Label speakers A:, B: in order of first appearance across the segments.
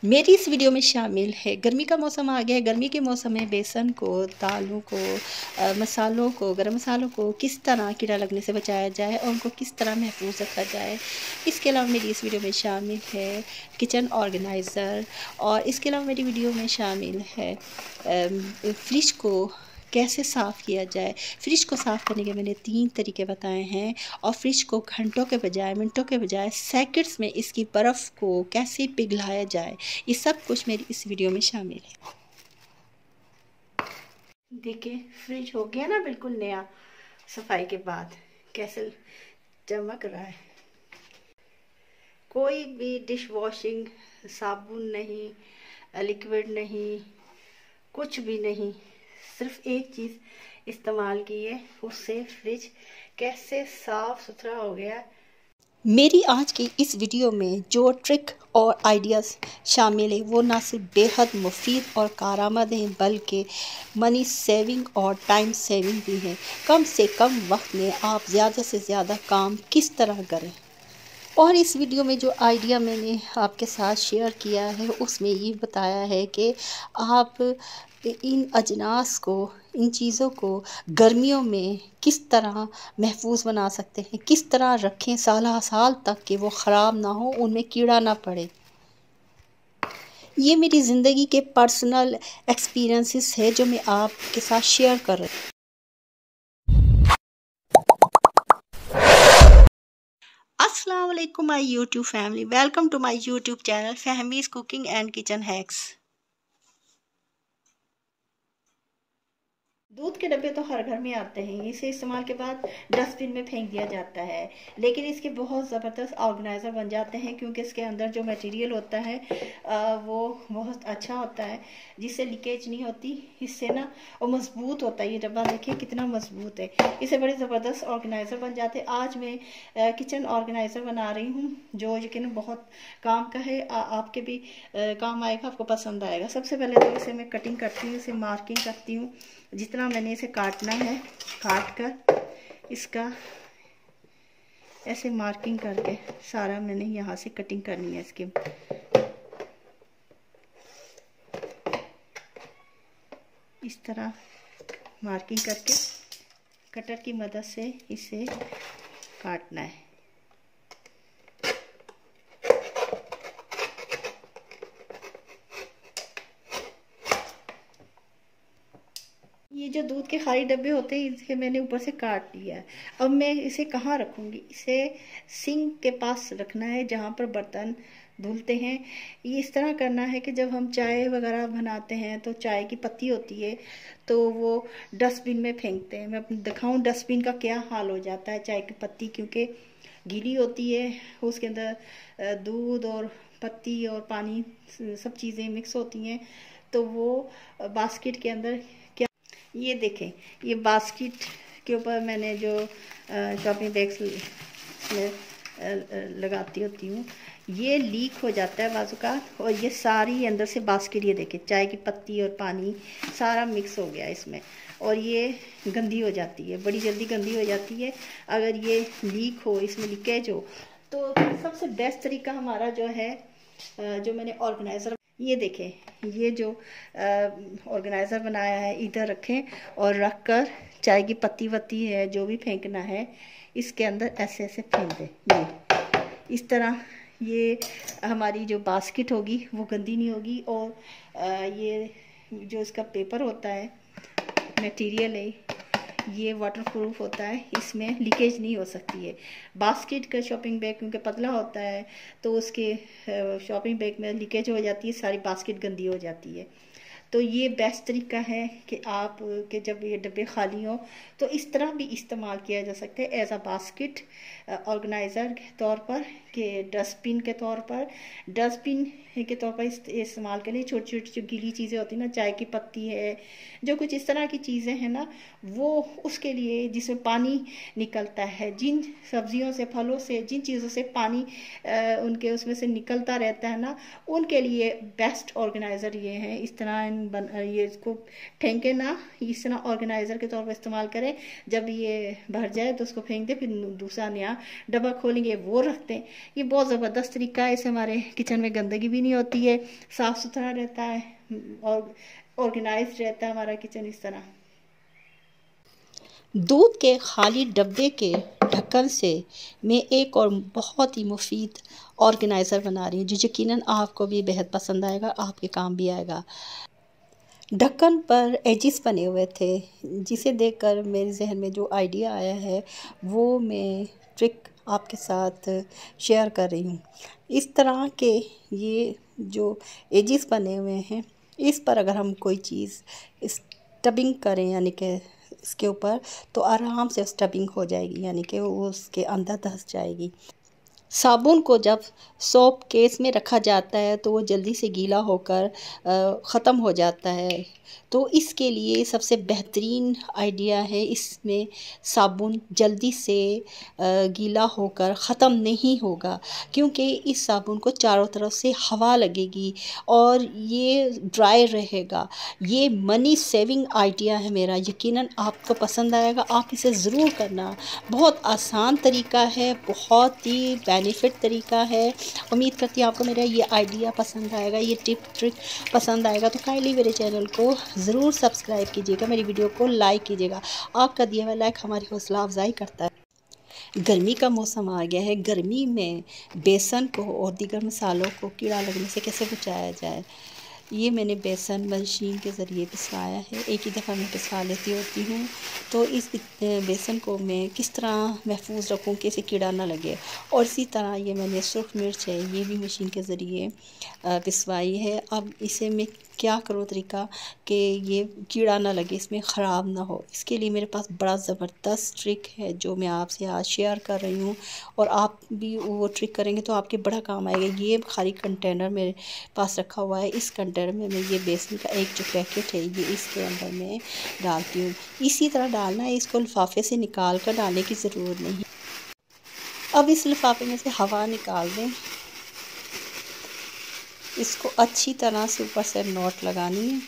A: मेरी इस वीडियो में शामिल है, गर्मी का मौसम आ गया है। गर्मी के मौसम में बेसन को, दालों को, मसालों को, गरम मसालों को किस तरह कीड़ा लगने से बचाया जाए और उनको किस तरह महफूज रखा जाए। इसके अलावा मेरी इस वीडियो में शामिल है किचन ऑर्गेनाइज़र, और इसके अलावा मेरी वीडियो में शामिल है फ्रिज को कैसे साफ़ किया जाए। फ्रिज को साफ़ करने के मैंने 3 तरीके बताए हैं, और फ्रिज को घंटों के बजाय, मिनटों के बजाय सेकंड्स में इसकी बर्फ़ को कैसे पिघलाया जाए, ये सब कुछ मेरी इस वीडियो में शामिल है। देखिए, फ्रिज हो गया ना बिल्कुल नया सफाई के बाद, कैसे चमक रहा है। कोई भी डिश वॉशिंग साबुन नहीं, लिक्विड नहीं, कुछ भी नहीं, सिर्फ एक चीज़ इस्तेमाल की है, उससे फ्रिज कैसे साफ सुथरा हो गया। मेरी आज की इस वीडियो में जो ट्रिक और आइडियाज़ शामिल है वो ना सिर्फ बेहद मुफीद और कारआमद हैं, बल्कि मनी सेविंग और टाइम सेविंग भी हैं। कम से कम वक्त में आप ज़्यादा से ज़्यादा काम किस तरह करें। और इस वीडियो में जो आइडिया मैंने आपके साथ शेयर किया है उसमें ये बताया है कि आप इन अजनास को, इन चीज़ों को गर्मियों में किस तरह महफूज बना सकते हैं, किस तरह रखें साल साल तक कि वो ख़राब ना हो, उनमें कीड़ा ना पड़े। ये मेरी ज़िंदगी के पर्सनल एक्सपीरियंसेस है जो मैं आपके साथ शेयर कर रही हूँ। अस्सलाम वालेकुम my YouTube family, welcome to my YouTube channel Fahmi's cooking and kitchen hacks. दूध के डब्बे तो हर घर में आते हैं, इसे इस्तेमाल के बाद डस्टबिन में फेंक दिया जाता है, लेकिन इसके बहुत ज़बरदस्त ऑर्गेनाइज़र बन जाते हैं क्योंकि इसके अंदर जो मटेरियल होता है वो बहुत अच्छा होता है, जिससे लीकेज नहीं होती, इससे ना और मज़बूत होता है। ये डब्बा देखिए कितना मज़बूत है, इससे बड़े ज़बरदस्त ऑर्गेनाइज़र बन जाते हैं। आज मैं किचन ऑर्गेनाइज़र बना रही हूँ जो यकीन बहुत काम का है, आपके भी काम आएगा, आपको पसंद आएगा। सबसे पहले तो इसे मैं कटिंग करती हूँ, इसे मार्किंग करती हूँ। जितना मैंने इसे काटना है काट कर इसका ऐसे मार्किंग करके सारा मैंने यहाँ से कटिंग करनी है। इसकी इस तरह मार्किंग करके कटर की मदद से इसे काटना है। ये जो दूध के खाली डब्बे होते हैं इसे मैंने ऊपर से काट लिया है। अब मैं इसे कहाँ रखूँगी? इसे सिंक के पास रखना है जहाँ पर बर्तन धुलते हैं। ये इस तरह करना है कि जब हम चाय वगैरह बनाते हैं तो चाय की पत्ती होती है तो वो डस्टबिन में फेंकते हैं। मैं अपने दिखाऊँ डस्टबिन का क्या हाल हो जाता है। चाय की पत्ती क्योंकि गीली होती है, उसके अंदर दूध और पत्ती और पानी सब चीज़ें मिक्स होती हैं, तो वो बास्केट के अंदर ये देखें, ये बास्केट के ऊपर मैंने जो शॉपिंग बैग्स में लगाती होती हूँ, ये लीक हो जाता है बाजू का, और ये सारी अंदर से बास्केट, ये देखें चाय की पत्ती और पानी सारा मिक्स हो गया इसमें, और ये गंदी हो जाती है, बड़ी जल्दी गंदी हो जाती है अगर ये लीक हो, इसमें लीकेज हो। तो सबसे बेस्ट तरीका हमारा जो है, जो मैंने ऑर्गेनाइज़र, ये देखें, ये जो ऑर्गेनाइज़र बनाया है इधर रखें और रख कर चाय की पत्ती वत्ती है जो भी फेंकना है इसके अंदर ऐसे ऐसे फेंक दें। ये इस तरह ये हमारी जो बास्केट होगी वो गंदी नहीं होगी, और ये जो इसका पेपर होता है, मटेरियल है, ये वाटरप्रूफ होता है, इसमें लीकेज नहीं हो सकती है। बास्केट का शॉपिंग बैग क्योंकि पतला होता है तो उसके शॉपिंग बैग में लीकेज हो जाती है, सारी बास्केट गंदी हो जाती है। तो ये बेस्ट तरीका है कि आप के जब ये डब्बे खाली हों तो इस तरह भी इस्तेमाल किया जा सकता है, एज अ बास्केट ऑर्गेनाइज़र के तौर पर, कि डस्टबिन के तौर पर, डस्टबिन के तौर पर इस्तेमाल के लिए। छोटी छोटी जो गीली चीज़ें होती हैं ना, चाय की पत्ती है, जो कुछ इस तरह की चीज़ें हैं ना, वो उसके लिए जिसमें पानी निकलता है, जिन सब्जियों से, फलों से, जिन चीज़ों से पानी उनके उसमें से निकलता रहता है ना, उनके लिए बेस्ट ऑर्गेनाइज़र ये है। इस तरह ये इसको फेंके ना, इस तरह ऑर्गेनाइज़र के तौर पर इस्तेमाल करें। जब ये भर जाए तो उसको फेंक दे, फिर दूसरा नया डब्बा खोलेंगे वो रखते हैं। ये बहुत ज़बरदस्त तरीका है, इससे हमारे किचन में गंदगी भी नहीं नहीं होती है, साफ़ सुथरा रहता है और ऑर्गेनाइज्ड रहता है हमारा किचन इस तरह। दूध के खाली डब्बे के ढक्कन से मैं एक और बहुत ही मुफीद ऑर्गेनाइज़र बना रही हूँ, जो यकीनन आपको भी बेहद पसंद आएगा, आपके काम भी आएगा। ढक्कन पर एजिस बने हुए थे, जिसे देखकर मेरे जहन में जो आइडिया आया है वो मैं ट्रिक आपके साथ शेयर कर रही हूँ। इस तरह के ये जो एजिस बने हुए हैं, इस पर अगर हम कोई चीज़ स्टबिंग करें यानी कि इसके ऊपर, तो आराम से स्टबिंग हो जाएगी, यानी कि वो उसके अंदर धंस जाएगी। साबुन को जब सोप केस में रखा जाता है तो वो जल्दी से गीला होकर ख़त्म हो जाता है। तो इसके लिए सबसे बेहतरीन आइडिया है, इसमें साबुन जल्दी से गीला होकर ख़त्म नहीं होगा, क्योंकि इस साबुन को चारों तरफ से हवा लगेगी और ये ड्राई रहेगा। ये मनी सेविंग आइडिया है मेरा, यकीनन आपको पसंद आएगा, आप इसे ज़रूर करना। बहुत आसान तरीका है, बहुत ही बेनिफिट तरीका है। उम्मीद करती हूँ आपको मेरा ये आइडिया पसंद आएगा, ये टिप ट्रिक पसंद आएगा। तो काइंडली मेरे चैनल को ज़रूर सब्सक्राइब कीजिएगा, मेरी वीडियो को लाइक कीजिएगा। आपका दिया हुआ लाइक हमारी हौसला अफजाई करता है। गर्मी का मौसम आ गया है, गर्मी में बेसन को और दीगर मसालों को कीड़ा लगने से कैसे बचाया जाए। ये मैंने बेसन मशीन के ज़रिए पिसवाया है, एक ही दफ़ा मैं पिसवा लेती होती हूँ। तो इस बेसन को मैं किस तरह महफूज रखूँ कि इसे कीड़ा ना लगे। और इसी तरह ये मैंने सुर्ख मिर्च है, ये भी मशीन के ज़रिए पिसवाई है। अब इसे मैं क्या करूँ तरीका कि ये कीड़ा ना लगे, इसमें ख़राब ना हो, इसके लिए मेरे पास बड़ा ज़बरदस्त ट्रिक है जो मैं आपसे आज शेयर कर रही हूँ। और आप भी वो ट्रिक करेंगे तो आपके बड़ा काम आएगा। ये खाली कंटेनर मेरे पास रखा हुआ है, इस कंटेनर में मैं ये बेसन का एक जो पैकेट है ये इसके अंदर मैं डालती हूँ। इसी तरह डालना है, इसको लिफाफे से निकाल कर डालने की ज़रूरत नहीं। अब इस लिफाफे में से हवा निकाल दें, इसको अच्छी तरह से ऊपर से नॉट लगानी है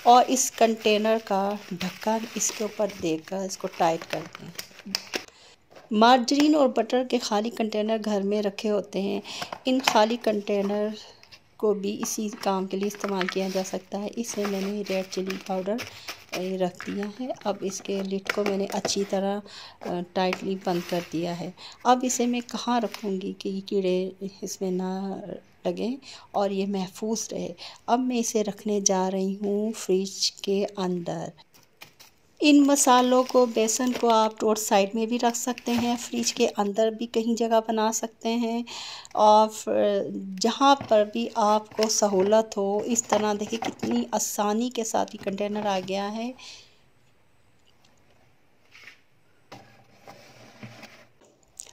A: और इस कंटेनर का ढक्कन इसके ऊपर देकर इसको टाइट कर दें। मार्जरीन और बटर के खाली कंटेनर घर में रखे होते हैं, इन खाली कंटेनर को भी इसी काम के लिए इस्तेमाल किया जा सकता है। इसे मैंने रेड चिली पाउडर रख दिया है। अब इसके लिड को मैंने अच्छी तरह टाइटली बंद कर दिया है। अब इसे मैं कहाँ रखूँगी कि ये कीड़े इसमें ना लगें और ये महफूज रहे। अब मैं इसे रखने जा रही हूँ फ्रिज के अंदर। इन मसालों को, बेसन को आप रोड साइड में भी रख सकते हैं, फ्रिज के अंदर भी कहीं जगह बना सकते हैं और जहाँ पर भी आपको सहूलत हो। इस तरह देखिए कितनी आसानी के साथ ये कंटेनर आ गया है।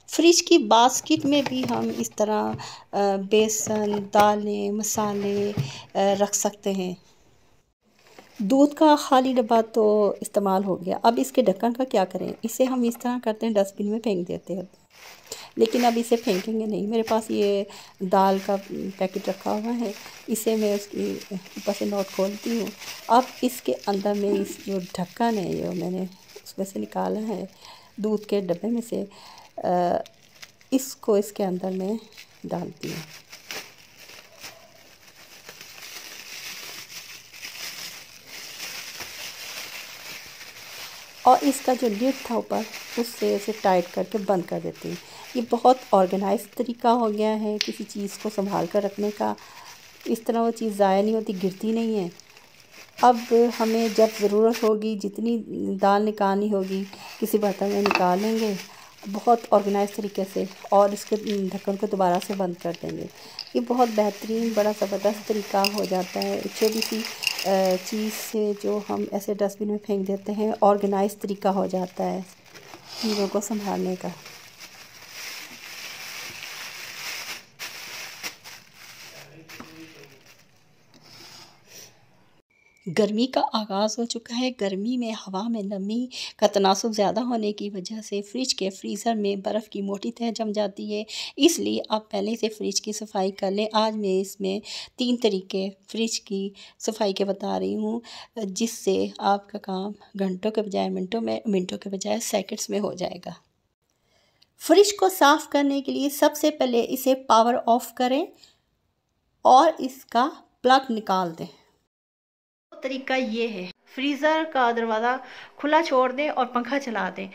A: फ्रिज की बास्केट में भी हम इस तरह बेसन, दालें, मसाले रख सकते हैं। दूध का खाली डब्बा तो इस्तेमाल हो गया, अब इसके ढक्कन का क्या करें। इसे हम इस तरह करते हैं, डस्टबिन में फेंक देते हैं, लेकिन अब इसे फेंकेंगे नहीं। मेरे पास ये दाल का पैकेट रखा हुआ है, इसे मैं उसकी ऊपर से नॉट खोलती हूँ। अब इसके अंदर में इस जो ढक्कन है जो मैंने उसमें से निकाला है दूध के डब्बे में से, इसको इसके अंदर मैं डालती हूँ। और इसका जो लिड था ऊपर, उससे इसे टाइट करके बंद कर देती हूँ। ये बहुत ऑर्गेनाइज तरीका हो गया है किसी चीज़ को संभाल कर रखने का। इस तरह वो चीज़ ज़ाया नहीं होती, गिरती नहीं है। अब हमें जब ज़रूरत होगी, जितनी दाल निकालनी होगी, किसी बर्तन में निकाल लेंगे बहुत ऑर्गेनाइज तरीके से और इसके ढक्कन को दोबारा से बंद कर देंगे। ये बहुत बेहतरीन, बड़ा ज़बरदस्त तरीका हो जाता है। एक छोटी सी चीज़ से जो हम ऐसे डस्टबिन में फेंक देते हैं, ऑर्गेनाइज तरीका हो जाता है चीज़ों को संभालने का। गर्मी का आगाज़ हो चुका है। गर्मी में हवा में नमी का तनासुब ज़्यादा होने की वजह से फ्रिज के फ्रीज़र में बर्फ़ की मोटी तह जम जाती है, इसलिए आप पहले से फ्रिज की सफाई कर लें। आज मैं इसमें 3 तरीके फ्रिज की सफाई के बता रही हूँ, जिससे आपका काम घंटों के बजाय मिनटों के बजाय सेकंड्स में हो जाएगा। फ्रिज को साफ़ करने के लिए सबसे पहले इसे पावर ऑफ करें और इसका प्लग निकाल दें। तो तरीका ये है, फ्रीज़र का दरवाज़ा खुला छोड़ दें और पंखा चला दें।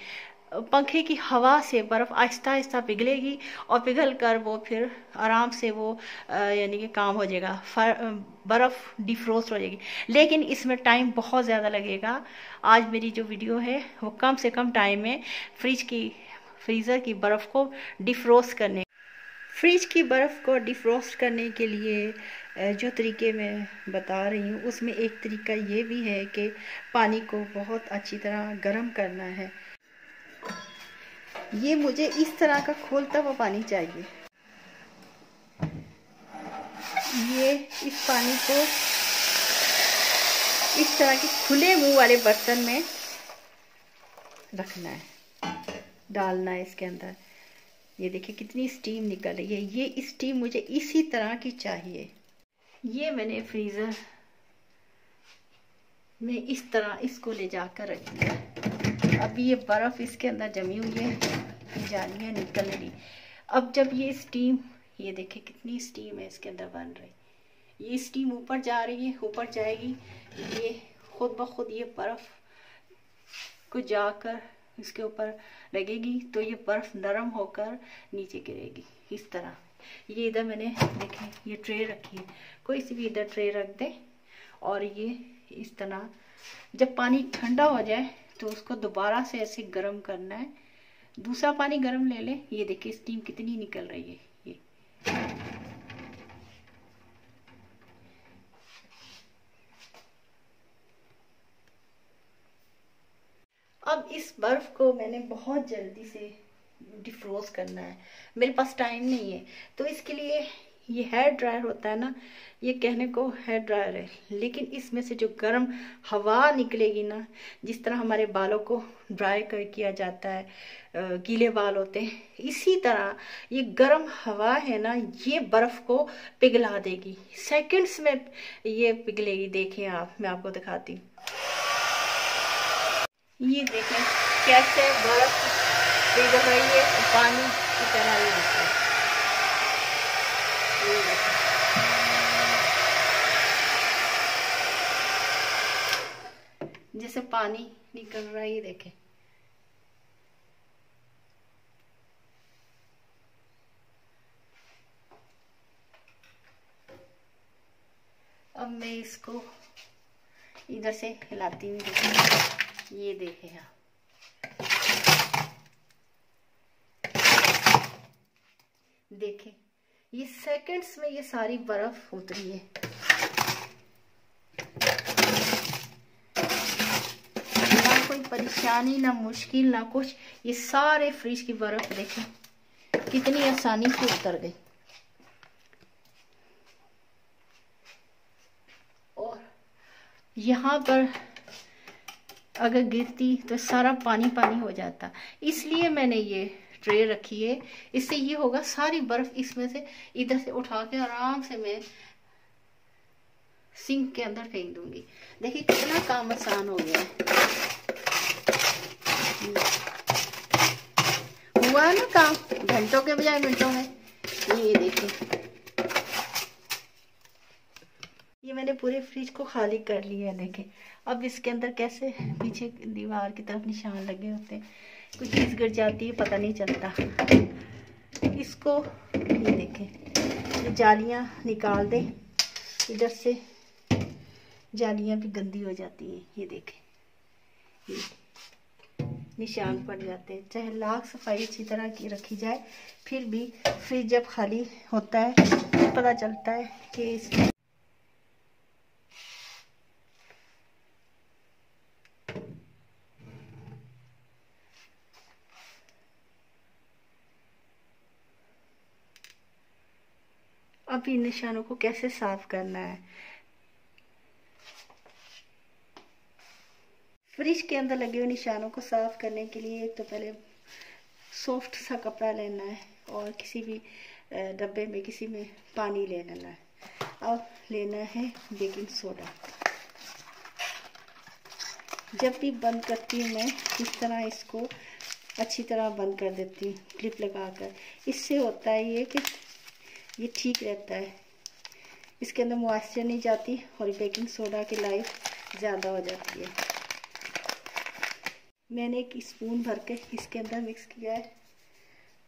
A: पंखे की हवा से बर्फ़ आहिस्ता आहिस्ता पिघलेगी और पिघल कर वो फिर आराम से वो यानी कि काम हो जाएगा, बर्फ़ डिफ्रोस्ट हो जाएगी। लेकिन इसमें टाइम बहुत ज़्यादा लगेगा। आज मेरी जो वीडियो है वो कम से कम टाइम में फ्रीज़र की बर्फ़ को डिफ्रोस्ट करने फ्रिज की बर्फ़ को डिफ्रोस्ट करने के लिए जो तरीके मैं बता रही हूँ उसमें एक तरीका ये भी है कि पानी को बहुत अच्छी तरह गर्म करना है। ये मुझे इस तरह का खोलता हुआ पानी चाहिए। ये इस पानी को इस तरह के खुले मुंह वाले बर्तन में रखना है, डालना है इसके अंदर। ये देखिए कितनी स्टीम निकल रही है। ये स्टीम मुझे इसी तरह की चाहिए। ये मैंने फ्रीज़र में इस तरह इसको ले जाकर रख दिया। अभी ये बर्फ़ इसके अंदर जमी हुई है, जालियाँ निकल रही। अब जब ये स्टीम, ये देखिए कितनी स्टीम है इसके अंदर बन रही। ये स्टीम ऊपर जा रही है, ऊपर जाएगी, ये खुद ब खुद ये बर्फ़ को जाकर इसके ऊपर लगेगी तो ये बर्फ़ नरम होकर नीचे गिरेगी इस तरह। ये इधर मैंने देखें ये ट्रे रखी है, कोई सी भी इधर ट्रे रख दें और ये इस तरह जब पानी ठंडा हो जाए तो उसको दोबारा से ऐसे गर्म करना है। दूसरा पानी गर्म ले लें। ये देखिए स्टीम कितनी निकल रही है। ये अब इस बर्फ़ को मैंने बहुत जल्दी से डिफ्रोस्ट करना है, मेरे पास टाइम नहीं है। तो इसके लिए ये हेयर ड्रायर होता है ना, ये कहने को हेयर ड्रायर है, लेकिन इसमें से जो गर्म हवा निकलेगी ना, जिस तरह हमारे बालों को ड्राई कर किया जाता है, गीले बाल होते हैं, इसी तरह ये गर्म हवा है ना, ये बर्फ़ को पिघला देगी। सेकंड्स में ये पिघलेगी। देखें आप, मैं आपको दिखाती हूँ। ये देखें कैसे बर्फ़ पिघल रही है, पानी की तरह ये दिखता है। जैसे पानी निकल रहा है, ये देखें। अब मैं इसको इधर से हिलाती हूँ। ये देखें आप, देखें ये सेकंड्स में ये सारी बर्फ उतरी है। ना कोई परेशानी, ना मुश्किल, ना कुछ। ये सारे फ्रिज की बर्फ देखें कितनी आसानी से उतर गई। और यहाँ पर अगर गिरती तो सारा पानी पानी हो जाता, इसलिए मैंने ये ट्रे रखी है। इससे ये होगा सारी बर्फ इसमें से इधर से उठा के आराम से मैं सिंक के अंदर फेंक दूंगी। देखिए कितना काम आसान हो गया है। हुआ ना काम घंटों के बजाय मिनटों में। ये देखिए ये मैंने पूरे फ्रिज को खाली कर लिया है। देखें अब इसके अंदर कैसे पीछे दीवार की तरफ निशान लगे होते हैं, कुछ चीज़ गिर जाती है पता नहीं चलता। इसको ये देखें, ये जालियाँ निकाल दें, इधर से जालियाँ भी गंदी हो जाती हैं। ये देखें ये निशान पड़ जाते हैं। चाहे लाख सफाई अच्छी तरह की रखी जाए, फिर भी फ्रिज जब खाली होता है तो पता चलता है कि इसमें अब इन निशानों को कैसे साफ करना है। फ्रिज के अंदर लगे हुए निशानों को साफ करने के लिए एक तो पहले सॉफ्ट सा कपड़ा लेना है और किसी भी डब्बे में किसी में पानी ले लेना है। अब लेना है बेकिंग सोडा। जब भी बंद करती हूँ मैं इस तरह इसको अच्छी तरह बंद कर देती हूँ क्लिप लगाकर। इससे होता है ये कि ये ठीक रहता है, इसके अंदर मॉइस्चर नहीं जाती और बेकिंग सोडा की लाइफ ज़्यादा हो जाती है। मैंने 1 स्पून भर के इसके अंदर मिक्स किया है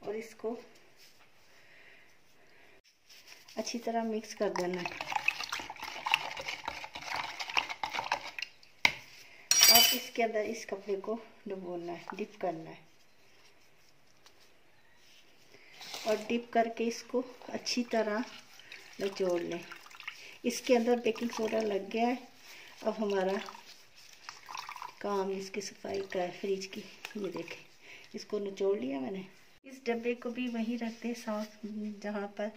A: और इसको अच्छी तरह मिक्स कर देना है। अब इसके अंदर इस कपड़े को डुबोना है, डिप करना है और डिप करके इसको अच्छी तरह निचोड़ लें। इसके अंदर बेकिंग सोडा लग गया है। अब हमारा काम इसकी सफाई का है फ्रिज की। ये देखें, इसको निचोड़ लिया मैंने। इस डब्बे को भी वहीं रखते हैं साफ जहाँ पर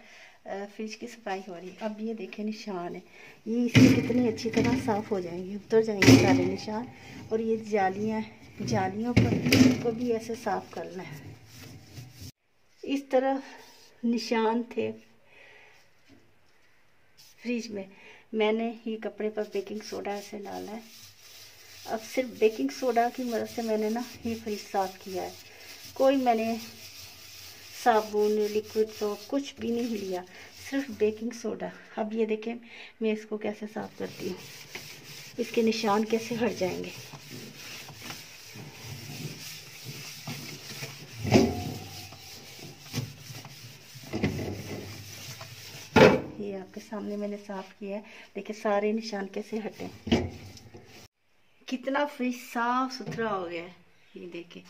A: फ्रिज की सफाई हो रही है। अब ये देखें निशान है, ये इससे कितनी अच्छी तरह साफ़ हो जाएंगे, उतर जाएंगे सारे निशान। और ये जालियों पर को भी ऐसे साफ़ करना है। इस तरह निशान थे फ्रिज में, मैंने ये कपड़े पर बेकिंग सोडा ऐसे डाला है। अब सिर्फ बेकिंग सोडा की मदद से मैंने ना ये फ्रिज साफ़ किया है। कोई मैंने साबुन, लिक्विड सोप कुछ भी नहीं लिया, सिर्फ बेकिंग सोडा। अब ये देखें मैं इसको कैसे साफ़ करती हूँ, इसके निशान कैसे हट जाएंगे। ये आपके सामने मैंने साफ़ किया है, देखिए सारे निशान कैसे हटे, कितना फ्रिज साफ सुथरा हो गया है। ये देखिए,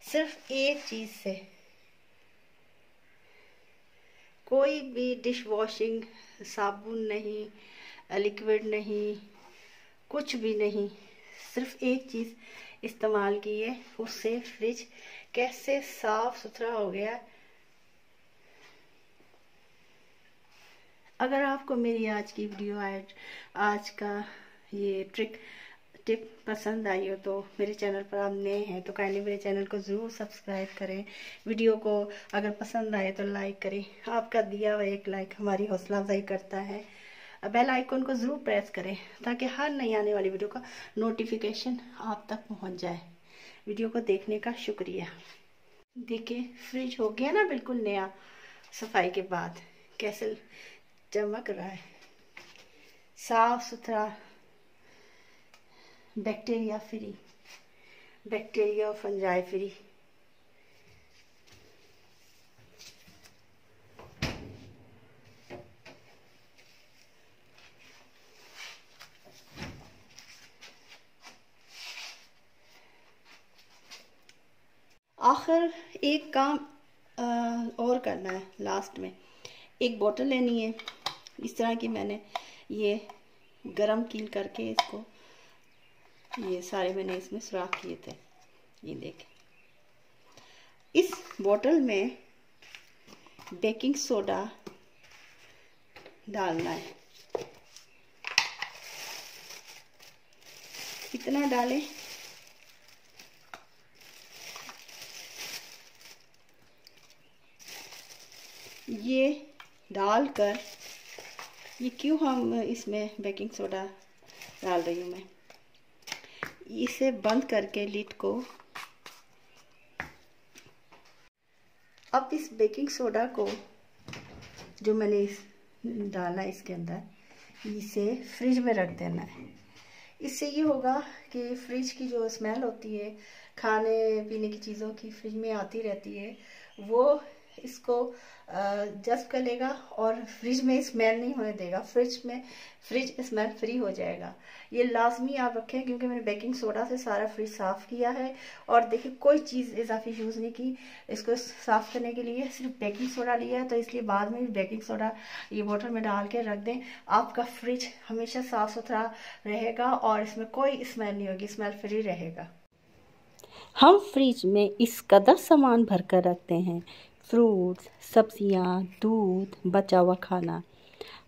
A: सिर्फ एक चीज़ से, कोई भी डिश वॉशिंग साबुन नहीं, लिक्विड नहीं, कुछ भी नहीं, सिर्फ एक चीज़ इस्तेमाल की है, उससे फ्रिज कैसे साफ सुथरा हो गया। अगर आपको मेरी आज की वीडियो आज का ये टिप पसंद आई हो तो मेरे चैनल पर आप नए हैं तो काइंडली मेरे चैनल को ज़रूर सब्सक्राइब करें। वीडियो को अगर पसंद आए तो लाइक करें, आपका दिया हुआ एक लाइक हमारी हौसला अफजाई करता है। बेल आइकन को ज़रूर प्रेस करें ताकि हर नई आने वाली वीडियो का नोटिफिकेशन आप तक पहुंच जाए। वीडियो को देखने का शुक्रिया। देखिए फ्रिज हो गया ना बिल्कुल नया, सफाई के बाद कैसे चमक रहा है, साफ सुथरा, बैक्टीरिया और फंजाई फ्री। आखिर एक काम और करना है, लास्ट में एक बोतल लेनी है इस तरह की। मैंने ये गरम कील करके इसको, ये सारे मैंने इसमें सुराख किए थे। ये देखें, इस बोतल में बेकिंग सोडा डालना है। कितना डालें, ये डालकर, ये क्यों हम इसमें बेकिंग सोडा डाल रही हूँ मैं, इसे बंद करके लिड को, अब इस बेकिंग सोडा को जो मैंने डाला इसके अंदर, इसे फ्रिज में रख देना है। इससे ये होगा कि फ्रिज की जो स्मेल होती है खाने पीने की चीज़ों की फ्रिज में आती रहती है, वो इसको जस्ट कर लेगा और फ्रिज में स्मेल नहीं होने देगा। फ्रिज स्मेल फ्री हो जाएगा। ये लाजमी आप रखें क्योंकि मैंने बेकिंग सोडा से सारा फ्रिज साफ़ किया है। और देखिए कोई चीज़ इजाफी यूज़ नहीं की इसको साफ़ करने के लिए, सिर्फ बेकिंग सोडा लिया है, तो इसलिए बाद में भी बेकिंग सोडा ये बोतल में डाल के रख दें। आपका फ्रिज हमेशा साफ़ सुथरा रहेगा और इसमें कोई स्मेल नहीं होगी, स्मेल फ्री रहेगा।
B: हम फ्रिज में इस कदर सामान भर कर रखते हैं, फ्रूट्स, सब्जियां, दूध, बचा हुआ खाना,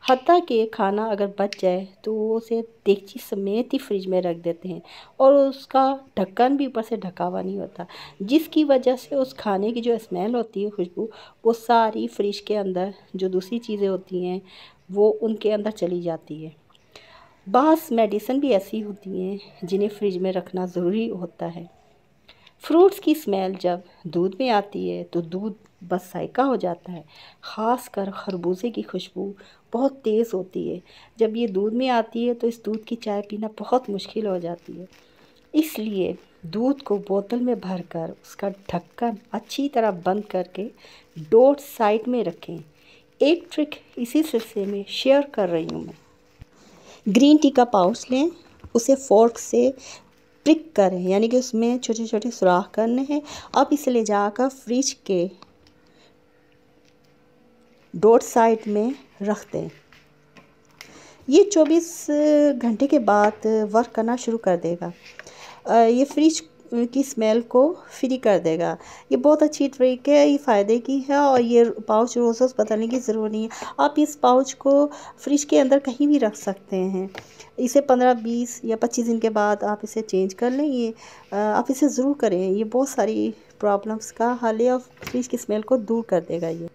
B: हत्ता कि खाना अगर बच जाए तो उसे देगची समेत ही फ्रिज में रख देते हैं और उसका ढक्कन भी ऊपर से ढका हुआ नहीं होता, जिसकी वजह से उस खाने की जो स्मेल होती है, खुशबू, वो सारी फ्रिज के अंदर जो दूसरी चीज़ें होती हैं वो उनके अंदर चली जाती है। बास मेडिसिन भी ऐसी होती हैं जिन्हें फ्रिज में रखना ज़रूरी होता है। फ्रूट्स की स्मेल जब दूध में आती है तो दूध बस जायका हो जाता है। ख़ासकर खरबूजे की खुशबू बहुत तेज़ होती है। जब ये दूध में आती है तो इस दूध की चाय पीना बहुत मुश्किल हो जाती है। इसलिए दूध को बोतल में भरकर उसका ढक्कन अच्छी तरह बंद करके डोर साइड में रखें। एक ट्रिक इसी सिलसिले में शेयर कर रही हूँ मैं। ग्रीन टी का पाउच लें, उसे फोर्क से प्रिक करें, यानी कि उसमें छोटे छोटे सुराख करने हैं। अब इसे ले जाकर फ्रिज के डोर साइड में रख दें। ये 24 घंटे के बाद वर्क करना शुरू कर देगा। ये फ्रिज की स्मेल को फ्री कर देगा। ये बहुत अच्छी ट्रिक है, ये फ़ायदे की है और ये पाउच रोज़ रोज़ बदलने की ज़रूरत नहीं है। आप इस पाउच को फ्रिज के अंदर कहीं भी रख सकते हैं। इसे 15, 20 या 25 दिन के बाद आप इसे चेंज कर लें। ये आप इसे ज़रूर करें, ये बहुत सारी प्रॉब्लम्स का हल है और फ्रिज की स्मेल को दूर कर देगा ये।